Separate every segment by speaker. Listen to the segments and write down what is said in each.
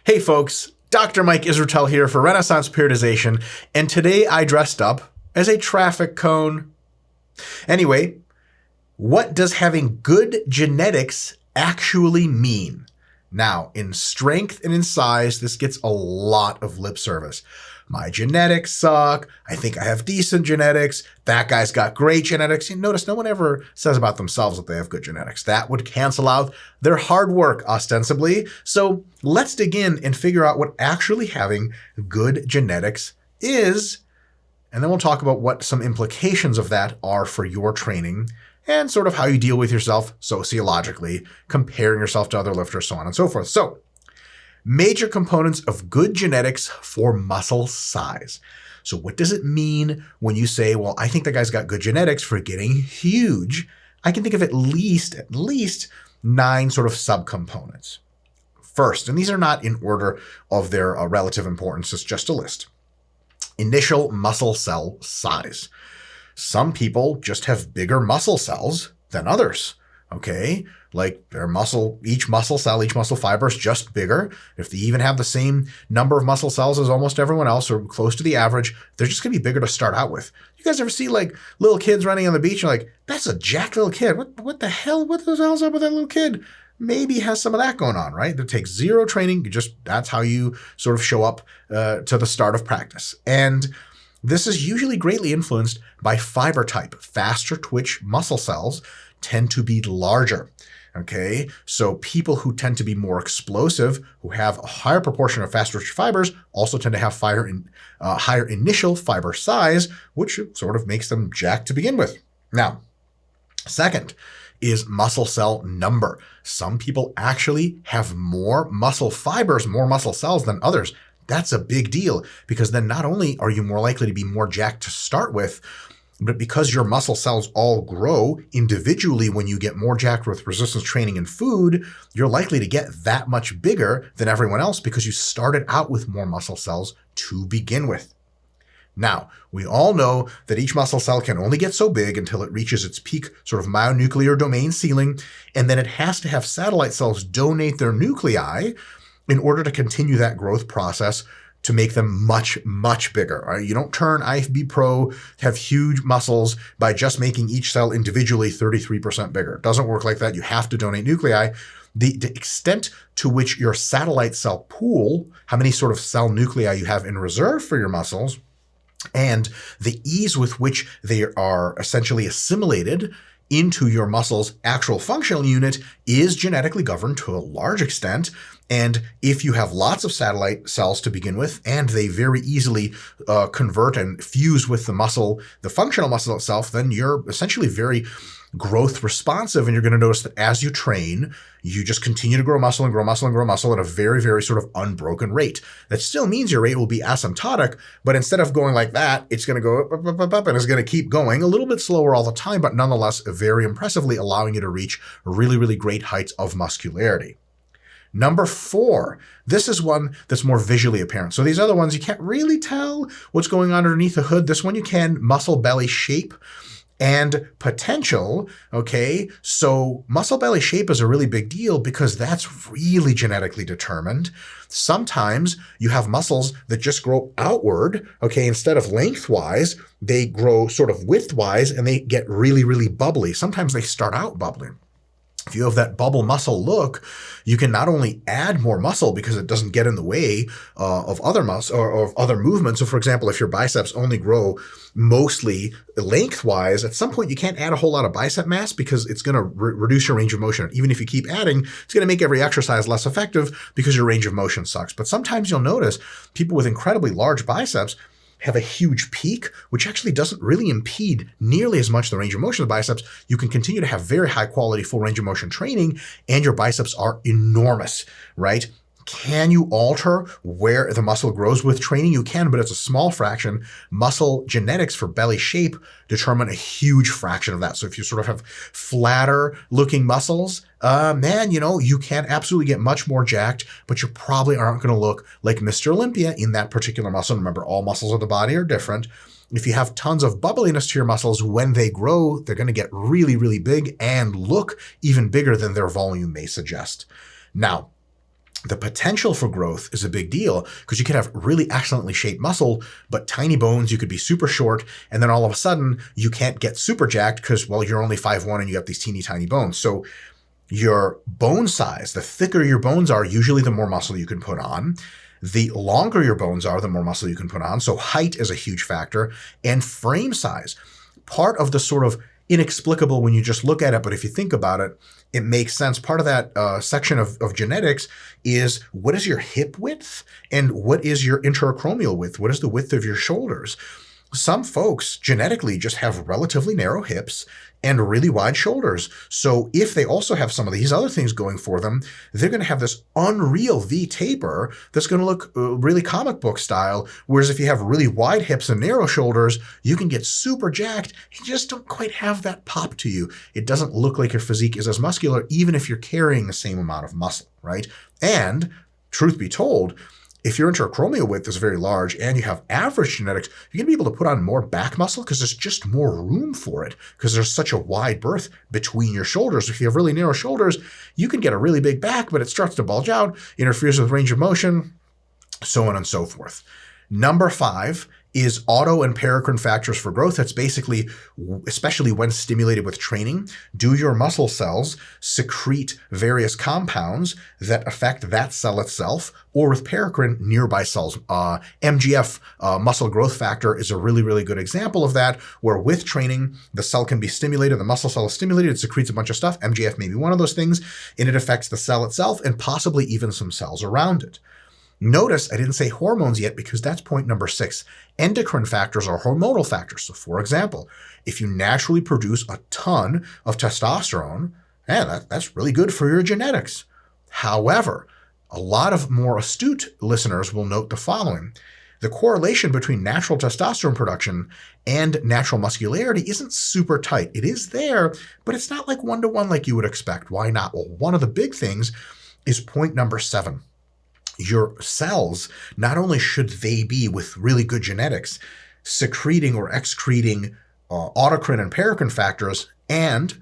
Speaker 1: Hey folks, Dr. Mike Israetel here for Renaissance Periodization, and today I dressed up as a traffic cone. Anyway, what does having good genetics actually mean? Now, in strength and in size, this gets a lot of lip service. My genetics suck. I think I have decent genetics. That guy's got great genetics. You notice no one ever says about themselves that they have good genetics. That would cancel out their hard work, ostensibly. So let's dig in and figure out what actually having good genetics is. And then we'll talk about what some implications of that are for your training and sort of how you deal with yourself sociologically, comparing yourself to other lifters, so on and so forth. So, major components of good genetics for muscle size. So what does it mean when you say, well, I think that guy's got good genetics for getting huge? I can think of at least 9 sort of subcomponents. First, and these are not in order of their relative importance, it's just a list. Initial muscle cell size. Some people just have bigger muscle cells than others. Okay, like their each muscle fiber is just bigger. If they even have the same number of muscle cells as almost everyone else or close to the average, they're just going to be bigger to start out with. You guys ever see like little kids running on the beach? You're like, that's a jacked little kid. What the hell's up with that little kid? Maybe has some of that going on, right? That takes zero training. That's how you sort of show up to the start of practice. And this is usually greatly influenced by fiber type. Faster twitch muscle cells tend to be larger. Okay, so people who tend to be more explosive, who have a higher proportion of fast twitch fibers, also tend to have higher initial fiber size, which sort of makes them jacked to begin with. Now, second is muscle cell number. Some people actually have more muscle fibers, more muscle cells than others. That's a big deal because then not only are you more likely to be more jacked to start with, but because your muscle cells all grow individually when you get more jacked with resistance training and food, you're likely to get that much bigger than everyone else because you started out with more muscle cells to begin with. Now, we all know that each muscle cell can only get so big until it reaches its peak sort of myonuclear domain ceiling, and then it has to have satellite cells donate their nuclei in order to continue that growth process to make them much, much bigger. Right? You don't turn IFB Pro to have huge muscles by just making each cell individually 33% bigger. It doesn't work like that. You have to donate nuclei. The extent to which your satellite cell pool, how many sort of cell nuclei you have in reserve for your muscles, and the ease with which they are essentially assimilated into your muscle's actual functional unit is genetically governed to a large extent. And if you have lots of satellite cells to begin with, and they very easily convert and fuse with the functional muscle itself, then you're essentially very growth responsive. And you're going to notice that as you train, you just continue to grow muscle and grow muscle and grow muscle at a very, very sort of unbroken rate. That still means your rate will be asymptotic, but instead of going like that, it's going to go up and it's going to keep going a little bit slower all the time, but nonetheless, very impressively allowing you to reach really, really great heights of muscularity. Number 4, this is one that's more visually apparent. So these other ones, you can't really tell what's going on underneath the hood. This one you can, muscle belly shape and potential, okay? So muscle belly shape is a really big deal because that's really genetically determined. Sometimes you have muscles that just grow outward, okay? Instead of lengthwise, they grow sort of widthwise and they get really, really bubbly. Sometimes they start out bubbly. If you have that bubble muscle look, you can not only add more muscle because it doesn't get in the way of other muscle or of other movements. So for example, if your biceps only grow mostly lengthwise, at some point you can't add a whole lot of bicep mass because it's going to reduce your range of motion. Even if you keep adding, it's going to make every exercise less effective because your range of motion sucks. But sometimes you'll notice people with incredibly large biceps have a huge peak, which actually doesn't really impede nearly as much the range of motion of the biceps. You can continue to have very high quality full range of motion training and your biceps are enormous, right? Can you alter where the muscle grows with training? You can, but it's a small fraction. Muscle genetics for belly shape determine a huge fraction of that. So if you sort of have flatter looking muscles, you can absolutely get much more jacked, but you probably aren't going to look like Mr. Olympia in that particular muscle. Remember, all muscles of the body are different. If you have tons of bubbliness to your muscles, when they grow, they're going to get really, really big and look even bigger than their volume may suggest. Now, The potential for growth is a big deal because you could have really excellently shaped muscle, but tiny bones, you could be super short, and then all of a sudden you can't get super jacked because, well, you're only 5'1" and you got these teeny tiny bones. So your bone size, the thicker your bones are, usually the more muscle you can put on. The longer your bones are, the more muscle you can put on. So height is a huge factor, and frame size. Part of the sort of inexplicable when you just look at it, but if you think about it, it makes sense. Part of that section of genetics is what is your hip width and what is your interacromial width? What is the width of your shoulders? Some folks genetically just have relatively narrow hips and really wide shoulders. So if they also have some of these other things going for them, they're going to have this unreal V taper that's going to look really comic book style. Whereas if you have really wide hips and narrow shoulders, you can get super jacked. You just don't quite have that pop to you. It doesn't look like your physique is as muscular, even if you're carrying the same amount of muscle, right? And truth be told, if your interacromial width is very large and you have average genetics, you're going to be able to put on more back muscle because there's just more room for it because there's such a wide berth between your shoulders. If you have really narrow shoulders, you can get a really big back, but it starts to bulge out, interferes with range of motion, so on and so forth. Number 5 is auto and paracrine factors for growth. That's basically, especially when stimulated with training, do your muscle cells secrete various compounds that affect that cell itself, or with paracrine, nearby cells. MGF, muscle growth factor, is a really, really good example of that, where with training, the cell can be stimulated, the muscle cell is stimulated, it secretes a bunch of stuff. MGF may be one of those things, and it affects the cell itself and possibly even some cells around it. Notice I didn't say hormones yet because that's point number 6. Endocrine factors are hormonal factors. So for example, if you naturally produce a ton of testosterone, that's really good for your genetics. However, a lot of more astute listeners will note the following. The correlation between natural testosterone production and natural muscularity isn't super tight. It is there, but it's not like 1-to-1 like you would expect. Why not? Well, one of the big things is point number 7. Your cells, not only should they be with really good genetics, secreting or excreting autocrine and paracrine factors and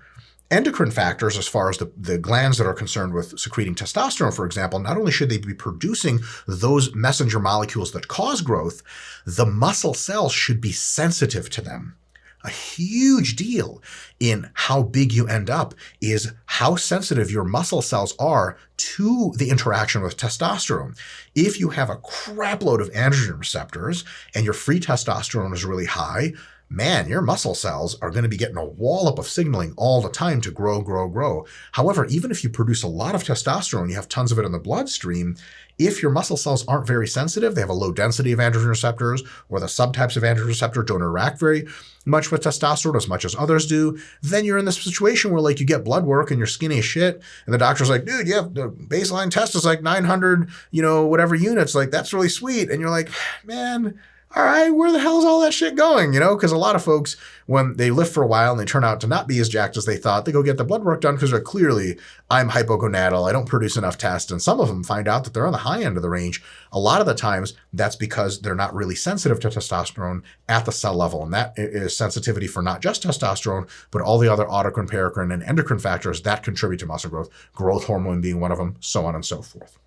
Speaker 1: endocrine factors as far as the glands that are concerned with secreting testosterone, for example, not only should they be producing those messenger molecules that cause growth, the muscle cells should be sensitive to them. A huge deal in how big you end up is how sensitive your muscle cells are to the interaction with testosterone. If you have a crap load of androgen receptors and your free testosterone is really high, man, your muscle cells are going to be getting a wallop of signaling all the time to grow, grow, grow. However, even if you produce a lot of testosterone, you have tons of it in the bloodstream, if your muscle cells aren't very sensitive, they have a low density of androgen receptors, or the subtypes of androgen receptor don't interact very much with testosterone as much as others do, then you're in this situation where like you get blood work and you're skinny as shit, and the doctor's like, dude, you have the baseline test is like 900, whatever units, like that's really sweet. And you're like, man, all right, where the hell is all that shit going? Because a lot of folks, when they lift for a while and they turn out to not be as jacked as they thought, they go get the blood work done because they're clearly, I'm hypogonadal, I don't produce enough tests. And some of them find out that they're on the high end of the range. A lot of the times, that's because they're not really sensitive to testosterone at the cell level. And that is sensitivity for not just testosterone, but all the other autocrine, paracrine, and endocrine factors that contribute to muscle growth hormone being one of them, so on and so forth.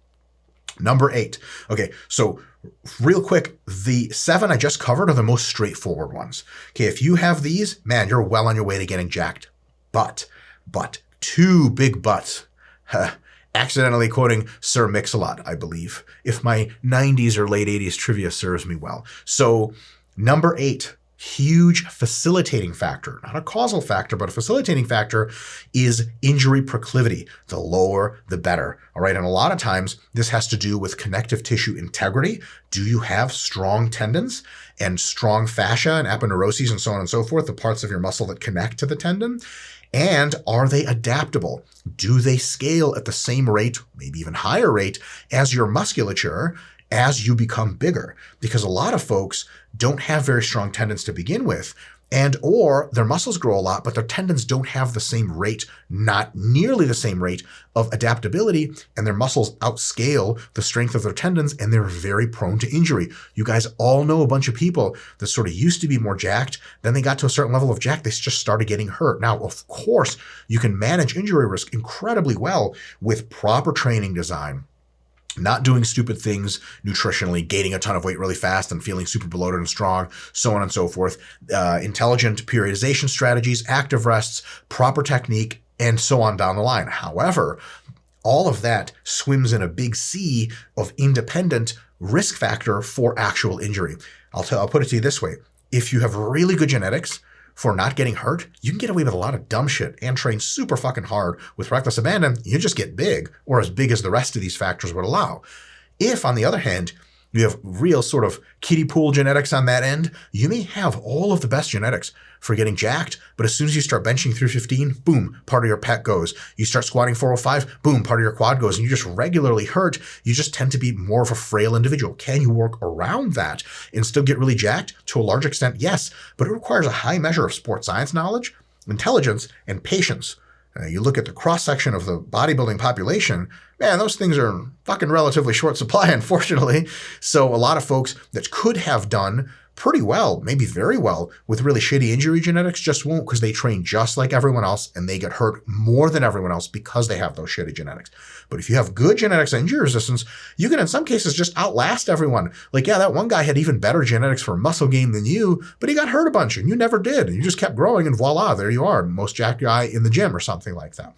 Speaker 1: Number 8. Okay, so real quick, the 7 I just covered are the most straightforward ones. Okay, if you have these, man, you're well on your way to getting jacked. But, 2 big buts. Accidentally quoting Sir Mix-a-Lot, I believe, if my 90s or late 80s trivia serves me well. So, number 8. Huge facilitating factor, not a causal factor, but a facilitating factor is injury proclivity. The lower, the better. All right. And a lot of times this has to do with connective tissue integrity. Do you have strong tendons and strong fascia and aponeuroses and so on and so forth, the parts of your muscle that connect to the tendon? And are they adaptable? Do they scale at the same rate, maybe even higher rate, as your musculature as you become bigger? Because a lot of folks don't have very strong tendons to begin with, or their muscles grow a lot, but their tendons don't have the same rate, not nearly the same rate of adaptability, and their muscles outscale the strength of their tendons, and they're very prone to injury. You guys all know a bunch of people that sort of used to be more jacked, then they got to a certain level of jack, they just started getting hurt. Now, of course, you can manage injury risk incredibly well with proper training design, not doing stupid things nutritionally, gaining a ton of weight really fast and feeling super bloated and strong, so on and so forth, intelligent periodization strategies, active rests, proper technique, and so on down the line. However, all of that swims in a big sea of independent risk factor for actual injury. I'll put it to you this way. If you have really good genetics for not getting hurt, you can get away with a lot of dumb shit and train super fucking hard with reckless abandon. You just get big, or as big as the rest of these factors would allow. If, on the other hand, you have real sort of kiddie pool genetics on that end, you may have all of the best genetics for getting jacked, but as soon as you start benching 315, boom, part of your pec goes. You start squatting 405, boom, part of your quad goes, and you just regularly hurt. You just tend to be more of a frail individual. Can you work around that and still get really jacked? To a large extent, yes, but it requires a high measure of sports science knowledge, intelligence, and patience. You look at the cross-section of the bodybuilding population, man, those things are fucking relatively short supply, unfortunately. So a lot of folks that could have done pretty well, maybe very well, with really shitty injury genetics just won't, because they train just like everyone else and they get hurt more than everyone else because they have those shitty genetics. But if you have good genetics and injury resistance, you can in some cases just outlast everyone. Like, yeah, that one guy had even better genetics for muscle gain than you, but he got hurt a bunch and you never did. And you just kept growing and voila, there you are, most jacked guy in the gym or something like that.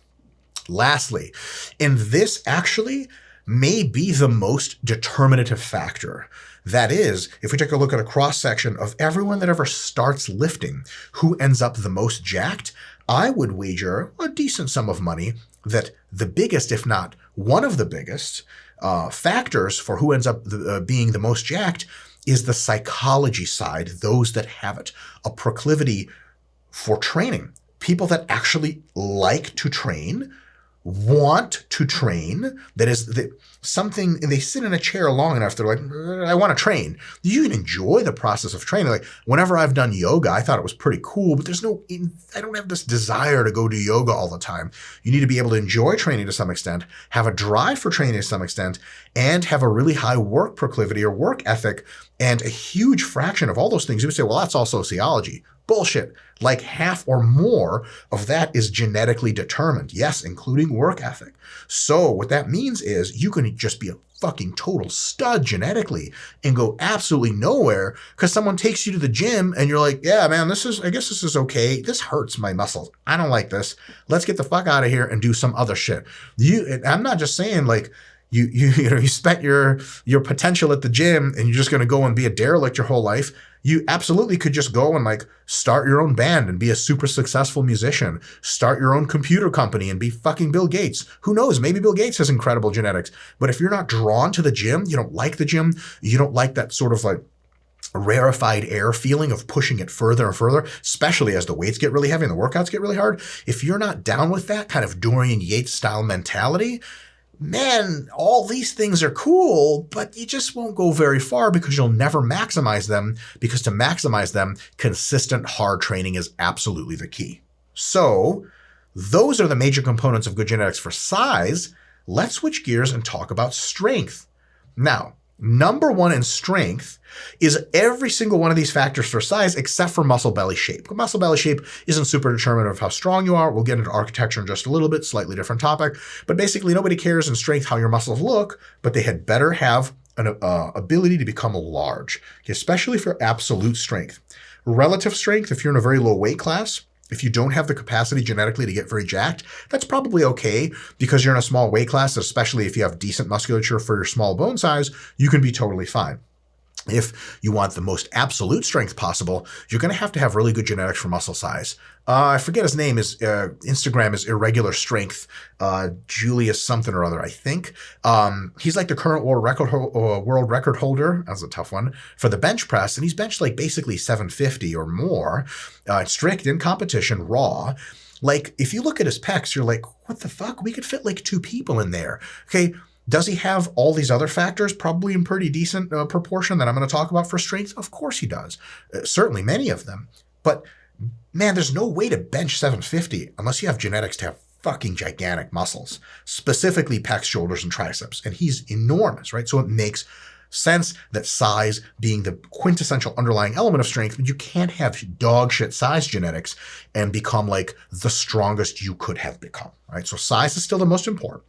Speaker 1: Lastly, and this actually may be the most determinative factor. That is, if we take a look at a cross-section of everyone that ever starts lifting, who ends up the most jacked, I would wager a decent sum of money that the biggest, if not one of the biggest, factors for who ends up being the most jacked is the psychology side, those that have it, a proclivity for training. People that actually like to train, want to train, that is something, and they sit in a chair long enough, they're like, I want to train. You can enjoy the process of training. Like, whenever I've done yoga, I thought it was pretty cool, but I don't have this desire to go do yoga all the time. You need to be able to enjoy training to some extent, have a drive for training to some extent, and have a really high work proclivity or work ethic, and a huge fraction of all those things. You would say, well, that's all sociology. Bullshit. Like half or more of that is genetically determined. Yes, including work ethic. So what that means is you can just be a fucking total stud genetically and go absolutely nowhere because someone takes you to the gym and you're like, yeah, man, I guess this is okay. This hurts my muscles. I don't like this. Let's get the fuck out of here and do some other shit. I'm not just saying like, you spent your potential at the gym and you're just going to go and be a derelict your whole life. You absolutely could just go and like start your own band and be a super successful musician, start your own computer company and be fucking Bill Gates. Who knows? Maybe Bill Gates has incredible genetics, but if you're not drawn to the gym, you don't like the gym, you don't like that sort of like rarefied air feeling of pushing it further and further, especially as the weights get really heavy and the workouts get really hard. If you're not down with that kind of Dorian Yates style mentality, man, all these things are cool, but you just won't go very far because you'll never maximize them, because to maximize them, consistent hard training is absolutely the key. So those are the major components of good genetics for size. Let's switch gears and talk about strength. Now, number one in strength is every single one of these factors for size except for muscle belly shape. Muscle belly shape isn't super determinative of how strong you are. We'll get into architecture in just a little bit, slightly different topic. But basically, nobody cares in strength how your muscles look, but they had better have an ability to become large, especially for absolute strength. Relative strength, if you're in a very low weight class, if you don't have the capacity genetically to get very jacked, that's probably okay because you're in a small weight class, especially if you have decent musculature for your small bone size, you can be totally fine. If you want the most absolute strength possible, you're going to have really good genetics for muscle size. I forget his name. His Instagram is Irregular Strength, Julius something or other, I think. He's like the current world record holder. That's a tough one for the bench press, and he's benched like basically 750 or more, strict in competition, raw. Like if you look at his pecs, you're like, what the fuck? We could fit like 2 people in there. Okay. Does he have all these other factors? Probably in pretty decent proportion that I'm going to talk about for strength. Of course he does. Certainly many of them. But man, there's no way to bench 750 unless you have genetics to have fucking gigantic muscles, specifically pecs, shoulders, and triceps. And he's enormous, right? So it makes sense that size being the quintessential underlying element of strength, but you can't have dog shit size genetics and become like the strongest you could have become, right? So size is still the most important.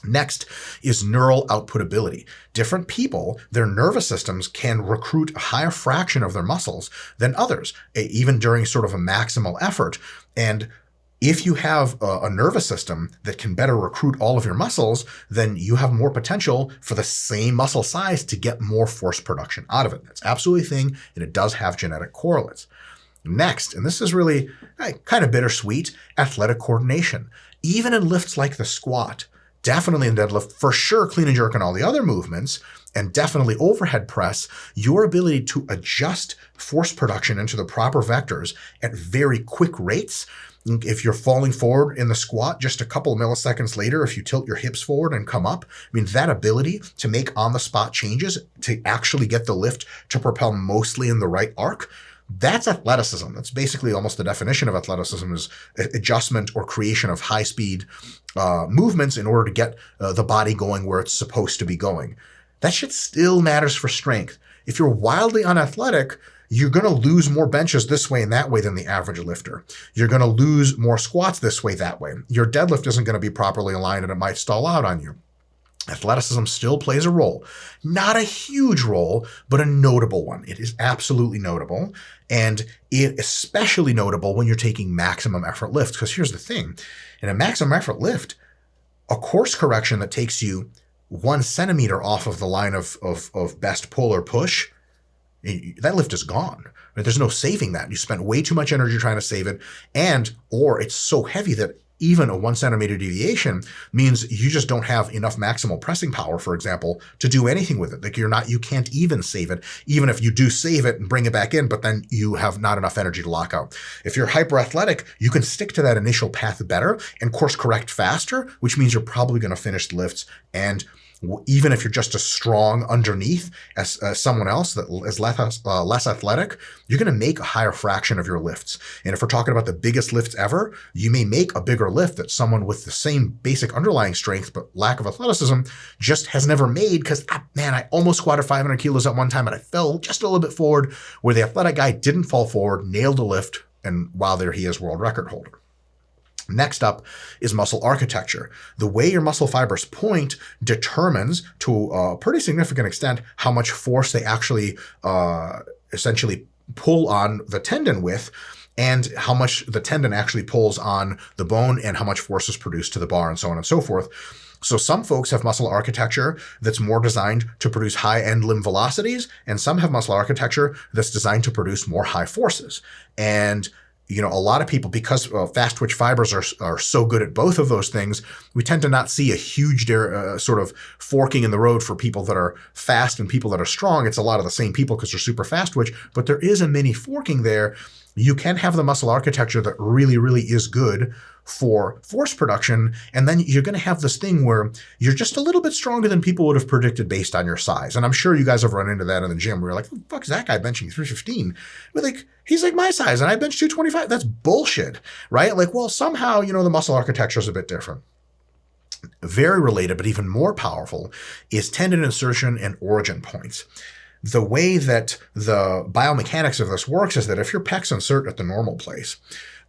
Speaker 1: Next is neural output ability. Different people, their nervous systems can recruit a higher fraction of their muscles than others, even during sort of a maximal effort. And if you have a nervous system that can better recruit all of your muscles, then you have more potential for the same muscle size to get more force production out of it. That's absolutely a thing, and it does have genetic correlates. Next, and this is really kind of bittersweet, athletic coordination. Even in lifts like the squat, definitely in deadlift, for sure clean and jerk and all the other movements, and definitely overhead press, your ability to adjust force production into the proper vectors at very quick rates. If you're falling forward in the squat, just a couple of milliseconds later, if you tilt your hips forward and come up, I mean, that ability to make on-the-spot changes to actually get the lift to propel mostly in the right arc, that's athleticism. That's basically almost the definition of athleticism, is adjustment or creation of high-speed movements in order to get the body going where it's supposed to be going. That shit still matters for strength. If you're wildly unathletic, you're going to lose more benches this way and that way than the average lifter. You're going to lose more squats this way, that way. Your deadlift isn't going to be properly aligned and it might stall out on you. Athleticism still plays a role. Not a huge role, but a notable one. It is absolutely notable. And it especially notable when you're taking maximum effort lifts. Because here's the thing. In a maximum effort lift, a course correction that takes you 1 centimeter off of the line of best pull or push, that lift is gone. There's no saving that. You spent way too much energy trying to save it, or it's so heavy that even a 1 centimeter deviation means you just don't have enough maximal pressing power, for example, to do anything with it. Like you can't even save it, even if you do save it and bring it back in, but then you have not enough energy to lock out. If you're hyper athletic, you can stick to that initial path better and course correct faster, which means you're probably going to finish lifts. And even if you're just as strong underneath as someone else that is less athletic, you're going to make a higher fraction of your lifts. And if we're talking about the biggest lifts ever, you may make a bigger lift that someone with the same basic underlying strength but lack of athleticism just has never made, because, I almost squatted 500 kilos at one time and I fell just a little bit forward, where the athletic guy didn't fall forward, nailed a lift, and while there he is world record holder. Next up is muscle architecture. The way your muscle fibers point determines, to a pretty significant extent, how much force they actually essentially pull on the tendon with, and how much the tendon actually pulls on the bone, and how much force is produced to the bar, and so on and so forth. So some folks have muscle architecture that's more designed to produce high end limb velocities, and some have muscle architecture that's designed to produce more high forces. And a lot of people, because fast twitch fibers are so good at both of those things, we tend to not see a huge sort of forking in the road for people that are fast and people that are strong. It's a lot of the same people because they're super fast twitch, but there is a mini forking there. You can have the muscle architecture that really, really is good for force production, and then you're going to have this thing where you're just a little bit stronger than people would have predicted based on your size. And I'm sure you guys have run into that in the gym where you're like, "What the fuck is that guy benching 315? But he's like my size and I bench 225. That's bullshit, right? Well, somehow, the muscle architecture is a bit different. Very related, but even more powerful, is tendon insertion and origin points. The way that the biomechanics of this works is that if your pecs insert at the normal place,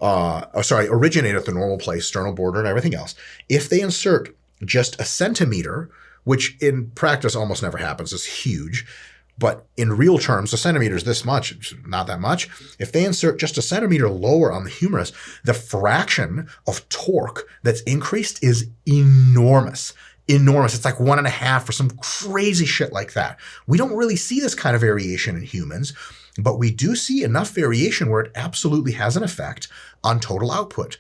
Speaker 1: originate at the normal place, sternal border and everything else, if they insert just a centimeter, which in practice almost never happens, is huge, but in real terms, a centimeter is this much, it's not that much. If they insert just a centimeter lower on the humerus, the fraction of torque that's increased is enormous. It's like 1.5 or some crazy shit like that. We don't really see this kind of variation in humans, but we do see enough variation where it absolutely has an effect on total output.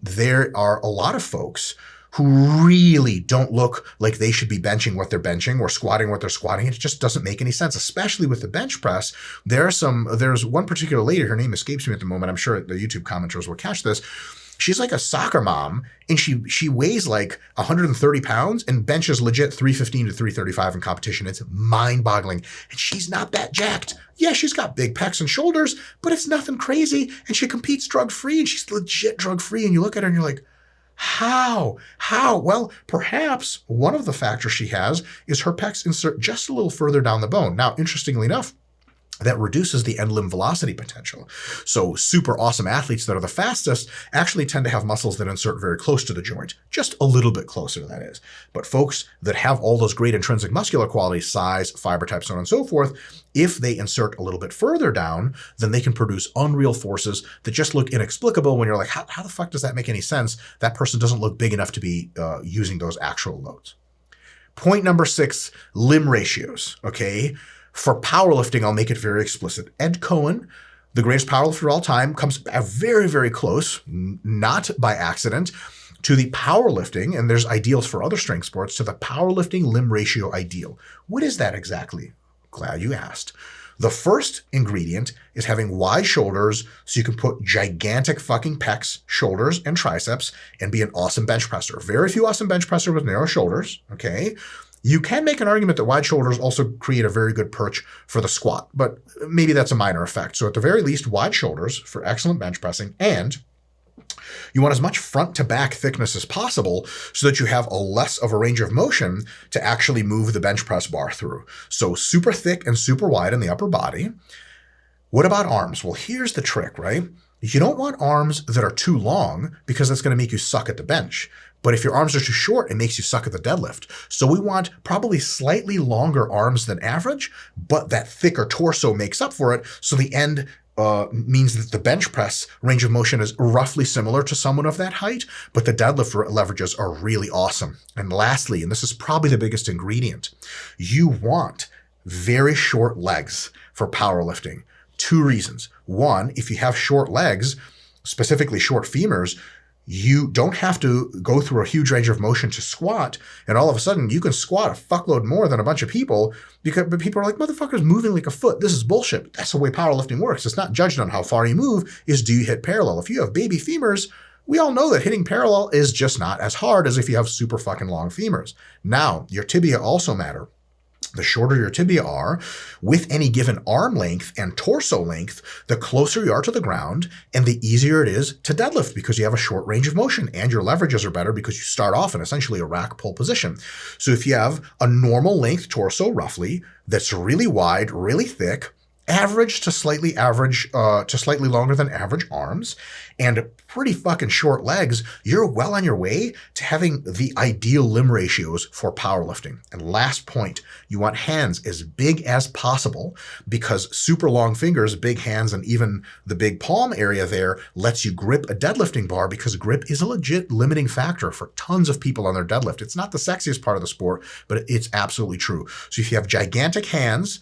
Speaker 1: There are a lot of folks who really don't look like they should be benching what they're benching or squatting what they're squatting. It just doesn't make any sense, especially with the bench press. There's one particular lady, her name escapes me at the moment. I'm sure the YouTube commenters will catch this. She's like a soccer mom, and she weighs like 130 pounds and benches legit 315 to 335 in competition. It's mind-boggling. And she's not that jacked. Yeah, she's got big pecs and shoulders, but it's nothing crazy. And she competes drug-free, and she's legit drug-free. And you look at her and you're like, how? Well, perhaps one of the factors she has is her pecs insert just a little further down the bone. Now, interestingly enough, that reduces the end limb velocity potential. So super awesome athletes that are the fastest actually tend to have muscles that insert very close to the joint, just a little bit closer, that is. But folks that have all those great intrinsic muscular qualities, size, fiber type, so on and so forth, if they insert a little bit further down, then they can produce unreal forces that just look inexplicable when you're like, how the fuck does that make any sense? That person doesn't look big enough to be using those actual loads. Point number 6, limb ratios, okay? For powerlifting, I'll make it very explicit. Ed Cohen, the greatest powerlifter of all time, comes very, very close, not by accident, to the powerlifting, and there's ideals for other strength sports, to the powerlifting limb ratio ideal. What is that exactly? Glad you asked. The first ingredient is having wide shoulders so you can put gigantic fucking pecs, shoulders, and triceps and be an awesome bench presser. Very few awesome bench presser with narrow shoulders, okay? You can make an argument that wide shoulders also create a very good perch for the squat, but maybe that's a minor effect. So at the very least, wide shoulders for excellent bench pressing, and you want as much front to back thickness as possible so that you have a less of a range of motion to actually move the bench press bar through. So super thick and super wide in the upper body. What about arms? Well, here's the trick, right? You don't want arms that are too long because that's going to make you suck at the bench. But if your arms are too short, it makes you suck at the deadlift. So we want probably slightly longer arms than average, but that thicker torso makes up for it. So the end means that the bench press range of motion is roughly similar to someone of that height, but the deadlift leverages are really awesome. And lastly, and this is probably the biggest ingredient, you want very short legs for powerlifting. 2 reasons. 1, if you have short legs, specifically short femurs, you don't have to go through a huge range of motion to squat, and all of a sudden you can squat a fuckload more than a bunch of people, but people are like, motherfucker's moving like a foot. This is bullshit. That's the way powerlifting works. It's not judged on how far you move, is do you hit parallel. If you have baby femurs, we all know that hitting parallel is just not as hard as if you have super fucking long femurs. Now, your tibia also matter. The shorter your tibia are, with any given arm length and torso length, the closer you are to the ground and the easier it is to deadlift because you have a short range of motion and your leverages are better because you start off in essentially a rack pull position. So if you have a normal length torso roughly that's really wide, really thick, average to slightly longer than average arms, and pretty fucking short legs, you're well on your way to having the ideal limb ratios for powerlifting. And last point, you want hands as big as possible because super long fingers, big hands, and even the big palm area there lets you grip a deadlifting bar because grip is a legit limiting factor for tons of people on their deadlift. It's not the sexiest part of the sport, but it's absolutely true. So if you have gigantic hands,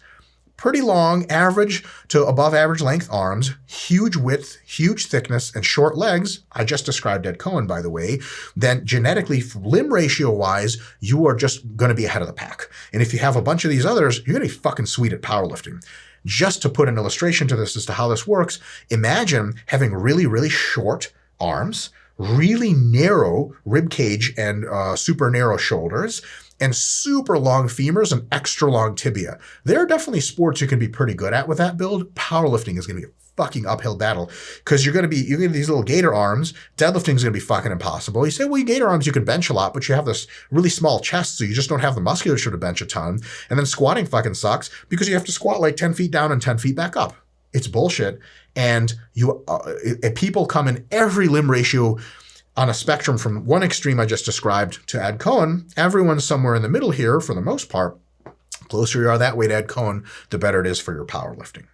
Speaker 1: pretty long, average to above average length arms, huge width, huge thickness, and short legs, I just described Ed Cohen, by the way, then genetically, limb ratio-wise, you are just going to be ahead of the pack. And if you have a bunch of these others, you're going to be fucking sweet at powerlifting. Just to put an illustration to this as to how this works, imagine having really, really short arms, really narrow rib cage and super narrow shoulders, and super long femurs and extra long tibia. There are definitely sports you can be pretty good at with that build. Powerlifting is going to be a fucking uphill battle because you're going to have these little gator arms. Deadlifting is going to be fucking impossible. You say, well, you gator arms, you can bench a lot, but you have this really small chest, so you just don't have the musculature to bench a ton. And then squatting fucking sucks because you have to squat like 10 feet down and 10 feet back up. It's bullshit. And people come in every limb ratio on a spectrum from one extreme I just described to Ed Cohen. Everyone's somewhere in the middle here for the most part. Closer you are that way to Ed Cohen, the better it is for your powerlifting.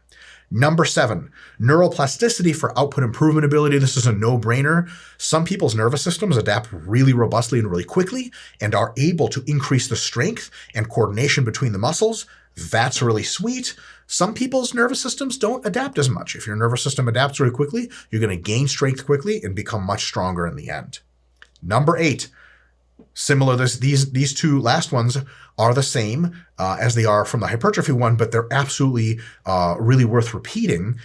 Speaker 1: Number 7, neuroplasticity for output improvement ability. This is a no-brainer. Some people's nervous systems adapt really robustly and really quickly and are able to increase the strength and coordination between the muscles. That's really sweet. Some people's nervous systems don't adapt as much. If your nervous system adapts really quickly, you're going to gain strength quickly and become much stronger in the end. Number 8, similar, these 2 last ones are the same as they are from the hypertrophy one, but they're absolutely really worth repeating.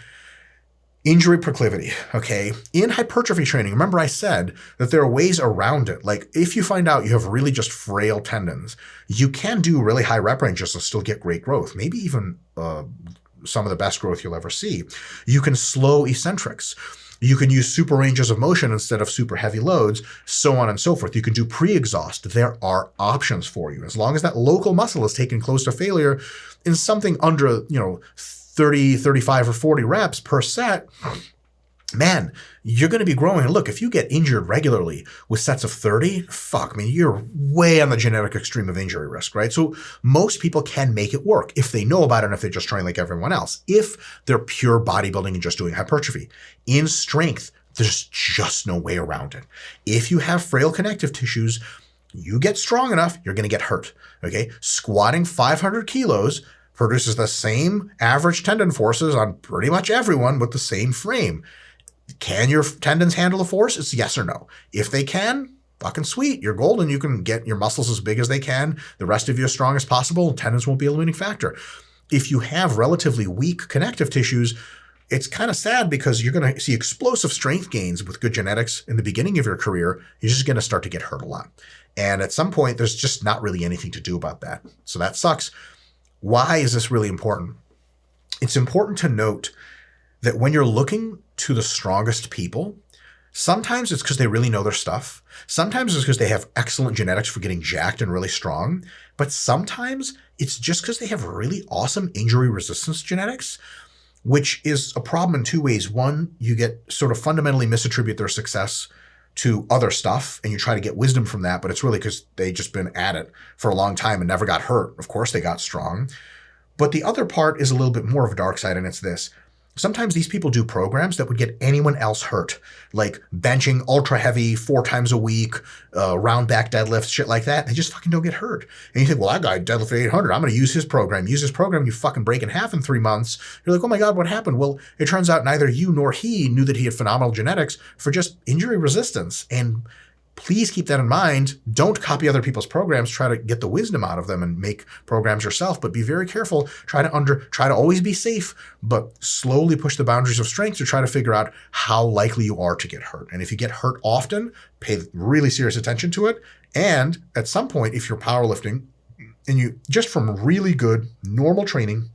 Speaker 1: Injury proclivity, okay? In hypertrophy training, remember I said that there are ways around it. Like if you find out you have really just frail tendons, you can do really high rep ranges and still get great growth, maybe even some of the best growth you'll ever see. You can slow eccentrics. You can use super ranges of motion instead of super heavy loads, so on and so forth. You can do pre-exhaust. There are options for you. As long as that local muscle is taken close to failure in something under, 30, 35, or 40 reps per set, man, you're going to be growing. And look, if you get injured regularly with sets of 30, you're way on the genetic extreme of injury risk, right? So most people can make it work if they know about it and if they just train like everyone else. If they're pure bodybuilding and just doing hypertrophy. In strength, there's just no way around it. If you have frail connective tissues, you get strong enough, you're going to get hurt, okay? Squatting 500 kilos produces the same average tendon forces on pretty much everyone with the same frame. Can your tendons handle the force? It's yes or no. If they can, fucking sweet. You're golden. You can get your muscles as big as they can. The rest of you as strong as possible. Tendons won't be a limiting factor. If you have relatively weak connective tissues, it's kind of sad because you're going to see explosive strength gains with good genetics in the beginning of your career. You're just going to start to get hurt a lot. And at some point, there's just not really anything to do about that. So that sucks. Why is this really important? It's important to note that when you're looking to the strongest people, sometimes it's because they really know their stuff. Sometimes it's because they have excellent genetics for getting jacked and really strong. But sometimes it's just because they have really awesome injury resistance genetics, which is a problem in two ways. One, you get sort of fundamentally misattribute their success to other stuff and you try to get wisdom from that, but it's really because they just been at it for a long time and never got hurt. Of course they got strong. But the other part is a little bit more of a dark side, and it's this. Sometimes these people do programs that would get anyone else hurt, like benching ultra heavy 4 times a week, round back deadlifts, shit like that. They just fucking don't get hurt. And you think, well, that guy deadlifted 800. I'm going to use his program. Use his program. You fucking break in half in 3 months. You're like, oh my God, what happened? Well, it turns out neither you nor he knew that he had phenomenal genetics for just injury resistance. And please keep that in mind. Don't copy other people's programs. Try to get the wisdom out of them and make programs yourself, but be very careful. Try to always be safe, but slowly push the boundaries of strength to try to figure out how likely you are to get hurt. And if you get hurt often, pay really serious attention to it. And at some point, if you're powerlifting and you just from really good normal training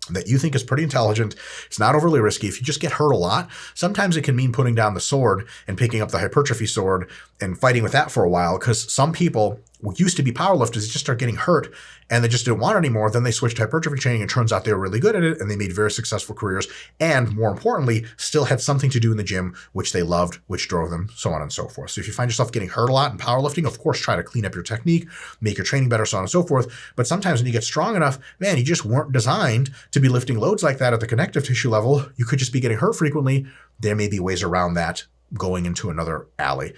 Speaker 1: that you think is pretty intelligent, it's not overly risky. If you just get hurt a lot, sometimes it can mean putting down the sword and picking up the hypertrophy sword and fighting with that for a while, because some people who used to be powerlifters just start getting hurt and they just didn't want it anymore. Then they switched to hypertrophy training and it turns out they were really good at it and they made very successful careers and, more importantly, still had something to do in the gym which they loved, which drove them, so on and so forth. So if you find yourself getting hurt a lot in powerlifting, of course, try to clean up your technique, make your training better, so on and so forth. But sometimes when you get strong enough, man, you just weren't designed to be lifting loads like that at the connective tissue level. You could just be getting hurt frequently. There may be ways around that going into another alley.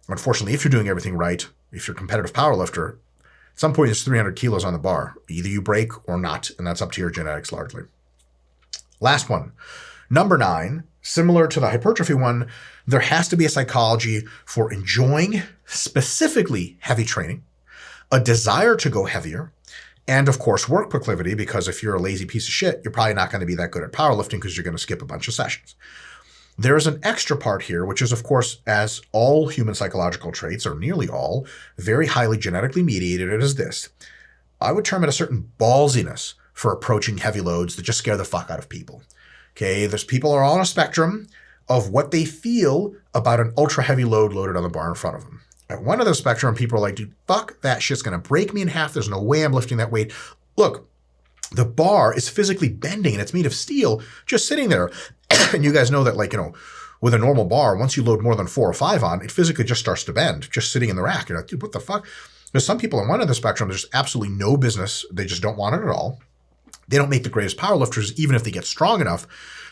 Speaker 1: Unfortunately, if you're doing everything right, if you're a competitive powerlifter, at some point it's 300 kilos on the bar. Either you break or not, and that's up to your genetics largely. Last one, number 9, similar to the hypertrophy one, there has to be a psychology for enjoying specifically heavy training, a desire to go heavier, and of course work proclivity, because if you're a lazy piece of shit, you're probably not going to be that good at powerlifting because you're going to skip a bunch of sessions. There is an extra part here, which is, of course, as all human psychological traits, or nearly all, very highly genetically mediated. It is this. I would term it a certain ballsiness for approaching heavy loads that just scare the fuck out of people. Okay, there's people are all on a spectrum of what they feel about an ultra heavy load loaded on the bar in front of them. At one end of the spectrum, people are like, dude, fuck that shit's going to break me in half. There's no way I'm lifting that weight. Look, the bar is physically bending and it's made of steel just sitting there. And you guys know that, with a normal bar, once you load more than 4 or 5 on, it physically just starts to bend, just sitting in the rack. You're like, dude, what the fuck? There's some people on one end of the spectrum, there's absolutely no business. They just don't want it at all. They don't make the greatest powerlifters, even if they get strong enough.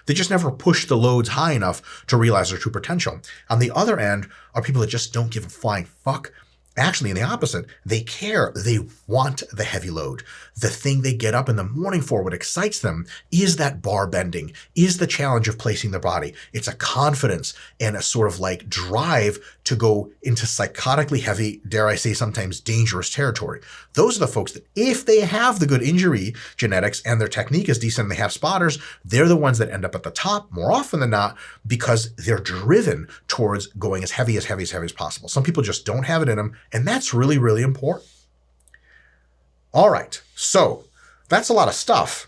Speaker 1: They just never push the loads high enough to realize their true potential. On the other end are people that just don't give a flying fuck. Actually, in the opposite, they care. They want the heavy load. The thing they get up in the morning for, what excites them, is that bar bending, is the challenge of placing the body. It's a confidence and a sort of drive to go into psychotically heavy, dare I say sometimes dangerous territory. Those are the folks that, if they have the good injury genetics and their technique is decent and they have spotters, they're the ones that end up at the top more often than not because they're driven towards going as heavy as possible. Some people just don't have it in them. And that's really, really important. All right, so that's a lot of stuff.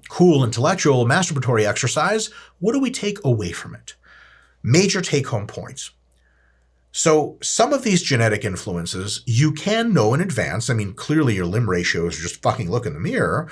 Speaker 1: Cool, intellectual, masturbatory exercise. What do we take away from it? Major take-home points. So some of these genetic influences you can know in advance. I mean, clearly your limb ratios, just fucking look in the mirror.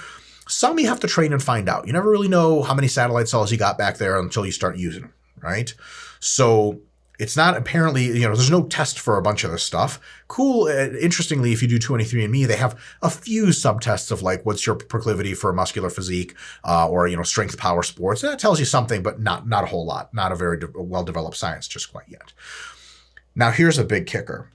Speaker 1: Some you have to train and find out. You never really know how many satellite cells you got back there until you start using them, right? So it's not apparently, there's no test for a bunch of this stuff. Cool. Interestingly, if you do 23andMe, they have a few subtests of like, what's your proclivity for muscular physique or, strength power sports. That tells you something, but not a whole lot. Not a very well-developed science just quite yet. Now, here's a big kicker.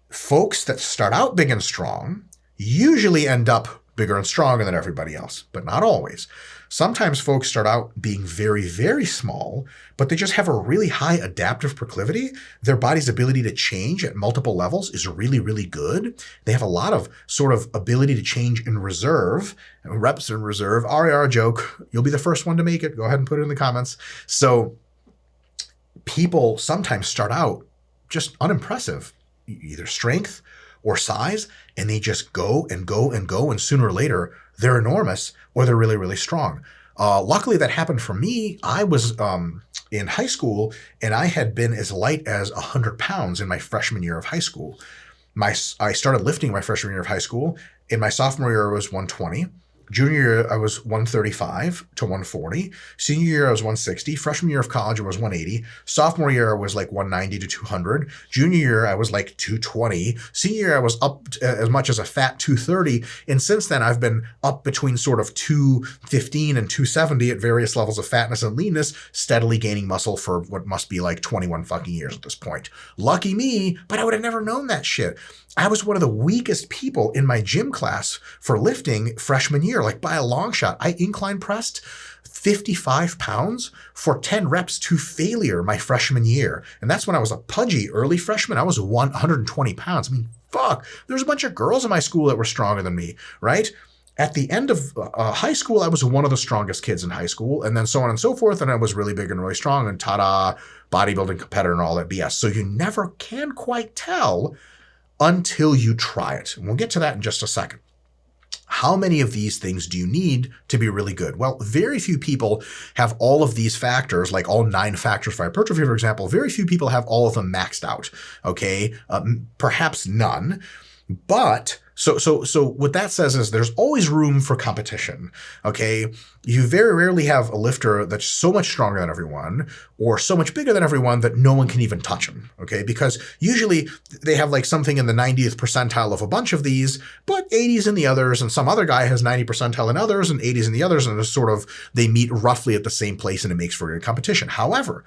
Speaker 1: Folks that start out big and strong usually end up bigger and stronger than everybody else, but not always. Sometimes folks start out being very, very small, but they just have a really high adaptive proclivity. Their body's ability to change at multiple levels is really, really good. They have a lot of sort of ability to change in reserve, reps in reserve. RAR joke. You'll be the first one to make it. Go ahead and put it in the comments. So people sometimes start out just unimpressive, either strength or size, and they just go and go and go, and sooner or later, they're enormous or they're really, really strong. Luckily, that happened for me. I was in high school, and I had been as light as 100 pounds in my freshman year of high school. I started lifting my freshman year of high school. In my sophomore year, I was 120. Junior year, I was 135 to 140. Senior year, I was 160. Freshman year of college, I was 180. Sophomore year, I was like 190 to 200. Junior year, I was like 220. Senior year, I was up as much as a fat 230. And since then, I've been up between sort of 215 and 270 at various levels of fatness and leanness, steadily gaining muscle for what must be like 21 fucking years at this point. Lucky me, but I would have never known that shit. I was one of the weakest people in my gym class for lifting freshman year, like by a long shot. I incline pressed 55 pounds for 10 reps to failure my freshman year. And that's when I was a pudgy early freshman. I was 120 pounds. I mean, fuck, there's a bunch of girls in my school that were stronger than me, right? At the end of high school, I was one of the strongest kids in high school, and then so on and so forth. And I was really big and really strong, and ta-da, bodybuilding competitor and all that BS. So you never can quite tell until you try it. And we'll get to that in just a second. How many of these things do you need to be really good? Well, very few people have all of these factors, like all 9 factors for hypertrophy, for example. Very few people have all of them maxed out, okay? Perhaps none. But so what that says is there's always room for competition, okay? You very rarely have a lifter that's so much stronger than everyone or so much bigger than everyone that no one can even touch them, okay? Because usually they have like something in the 90th percentile of a bunch of these, but 80s in the others, and some other guy has 90 percentile in others and 80s in the others, and it's sort of, they meet roughly at the same place, and it makes for good competition. However,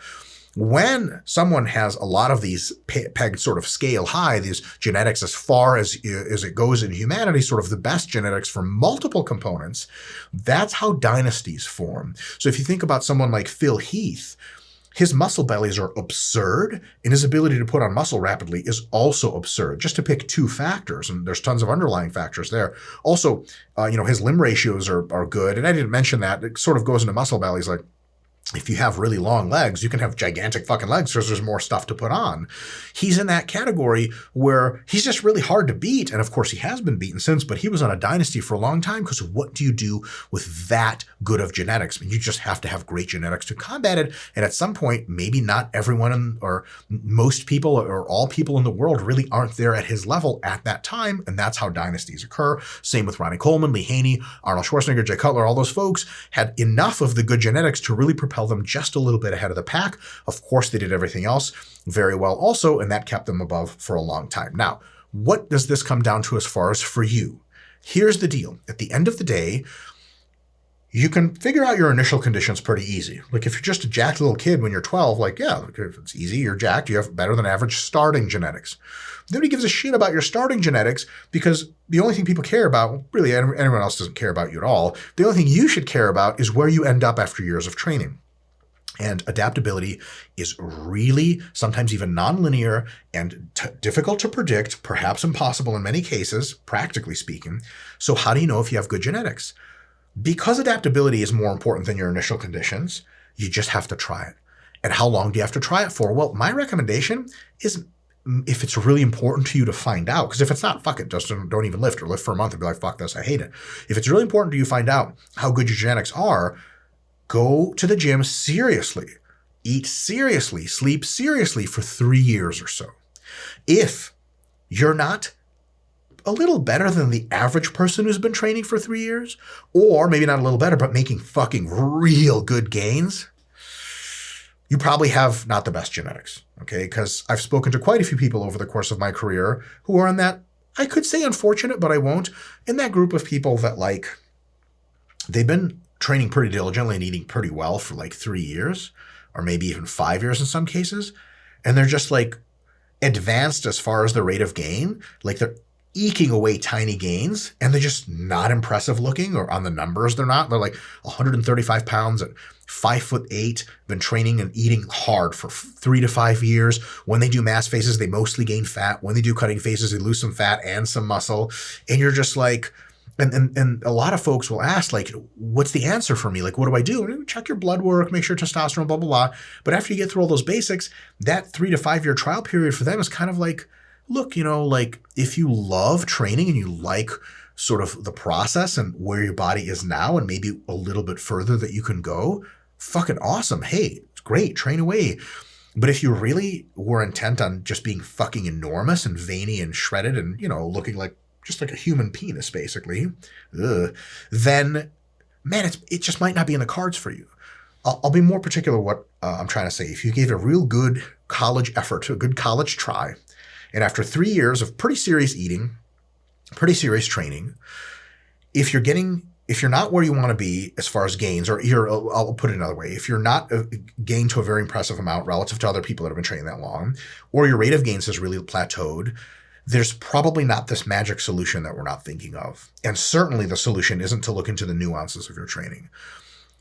Speaker 1: when someone has a lot of these pegged sort of scale high, these genetics as far as it goes in humanity, sort of the best genetics for multiple components, that's how dynasties form. So if you think about someone like Phil Heath, his muscle bellies are absurd, and his ability to put on muscle rapidly is also absurd, just to pick 2 factors, and there's tons of underlying factors there. Also, his limb ratios are good, and I didn't mention that. It sort of goes into muscle bellies, like, if you have really long legs, you can have gigantic fucking legs because there's more stuff to put on. He's in that category where he's just really hard to beat. And of course, he has been beaten since, but he was on a dynasty for a long time because what do you do with that good of genetics? I mean, you just have to have great genetics to combat it. And at some point, maybe not everyone or most people or all people in the world really aren't there at his level at that time. And that's how dynasties occur. Same with Ronnie Coleman, Lee Haney, Arnold Schwarzenegger, Jay Cutler. All those folks had enough of the good genetics to really propel them just a little bit ahead of the pack. Of course, they did everything else very well also, and that kept them above for a long time. Now, what does this come down to as far as for you? Here's the deal. At the end of the day, you can figure out your initial conditions pretty easy. Like if you're just a jacked little kid when you're 12, like, yeah, it's easy. You're jacked. You have better than average starting genetics. Nobody gives a shit about your starting genetics because the only thing people care about, really anyone else doesn't care about you at all. The only thing you should care about is where you end up after years of training. And adaptability is really sometimes even nonlinear and difficult to predict, perhaps impossible in many cases, practically speaking. So how do you know if you have good genetics? Because adaptability is more important than your initial conditions, you just have to try it. And how long do you have to try it for? Well, my recommendation is if it's really important to you to find out, because if it's not, fuck it, just don't even lift or lift for a month and be like, fuck this, I hate it. If it's really important to you, find out how good your genetics are, go to the gym seriously, eat seriously, sleep seriously for 3 years or so. If you're not a little better than the average person who's been training for 3 years, or maybe not a little better, but making fucking real good gains, you probably have not the best genetics, okay? Because I've spoken to quite a few people over the course of my career who are in that, I could say unfortunate, but I won't, in that group of people that like, they've been training pretty diligently and eating pretty well for like 3 years, or maybe even 5 years in some cases, and they're just like advanced as far as the rate of gain, like they're eking away tiny gains, and they're just not impressive looking, or on the numbers they're not. They're like 135 pounds at 5'8", been training and eating hard for 3 to 5 years. When they do mass phases, they mostly gain fat. When they do cutting phases, they lose some fat and some muscle. And you're just like, and a lot of folks will ask, like, what's the answer for me? Like, what do I do? And check your blood work, make sure testosterone, blah, blah, blah. But after you get through all those basics, that 3 to 5 year trial period for them is kind of like, look, you know, like if you love training and you like sort of the process and where your body is now and maybe a little bit further that you can go, fucking awesome. Hey, it's great, train away. But if you really were intent on just being fucking enormous and veiny and shredded and, you know, looking like just like a human penis, basically, then, man, it just might not be in the cards for you. I'll be more particular what I'm trying to say. If you gave a real good college effort, a good college try, and after 3 years of pretty serious eating, pretty serious training, if you're not where you want to be as far as gains, or I'll put it another way, if you're not gained to a very impressive amount relative to other people that have been training that long, or your rate of gains has really plateaued, there's probably not this magic solution that we're not thinking of. And certainly the solution isn't to look into the nuances of your training.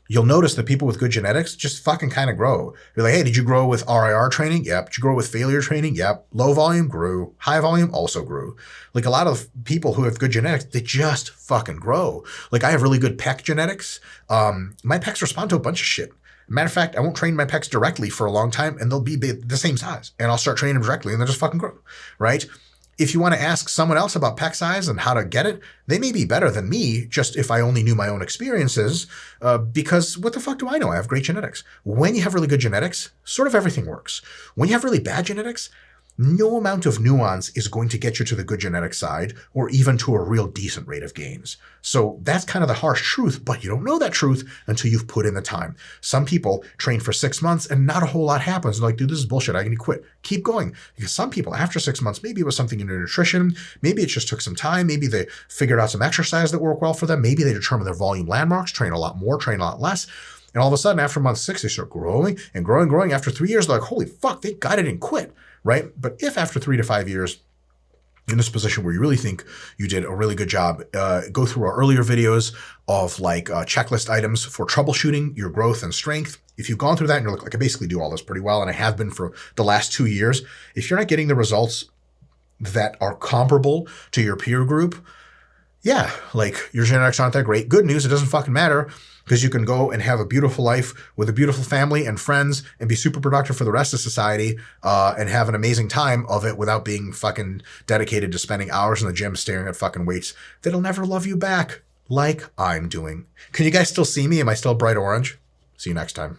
Speaker 1: You'll notice that people with good genetics just fucking kind of grow. You're like, hey, did you grow with RIR training? Yep. Did you grow with failure training? Yep. Low volume grew. High volume also grew. Like a lot of people who have good genetics, they just fucking grow. Like I have really good pec genetics. My pecs respond to a bunch of shit. Matter of fact, I won't train my pecs directly for a long time and they'll be the same size. And I'll start training them directly and they'll just fucking grow, right? If you want to ask someone else about pec size and how to get it, they may be better than me, just if I only knew my own experiences, because what the fuck do I know? I have great genetics. When you have really good genetics, sort of everything works. When you have really bad genetics, no amount of nuance is going to get you to the good genetic side or even to a real decent rate of gains. So that's kind of the harsh truth, but you don't know that truth until you've put in the time. Some people train for 6 months and not a whole lot happens. They're like, dude, this is bullshit. I can quit. Keep going. Because some people after 6 months, maybe it was something in their nutrition. Maybe it just took some time. Maybe they figured out some exercise that worked well for them. Maybe they determined their volume landmarks, train a lot more, train a lot less. And all of a sudden, after month 6, they start growing and growing and growing. After 3 years, they're like, holy fuck, thank God I didn't quit. Right? But if after 3 to 5 years, in this position where you really think you did a really good job, go through our earlier videos of like checklist items for troubleshooting your growth and strength. If you've gone through that and you're like, I basically do all this pretty well, and I have been for the last 2 years, if you're not getting the results that are comparable to your peer group, yeah, like your genetics aren't that great. Good news, it doesn't fucking matter, because you can go and have a beautiful life with a beautiful family and friends and be super productive for the rest of society and have an amazing time of it without being fucking dedicated to spending hours in the gym staring at fucking weights that'll never love you back like I'm doing. Can you guys still see me? Am I still bright orange? See you next time.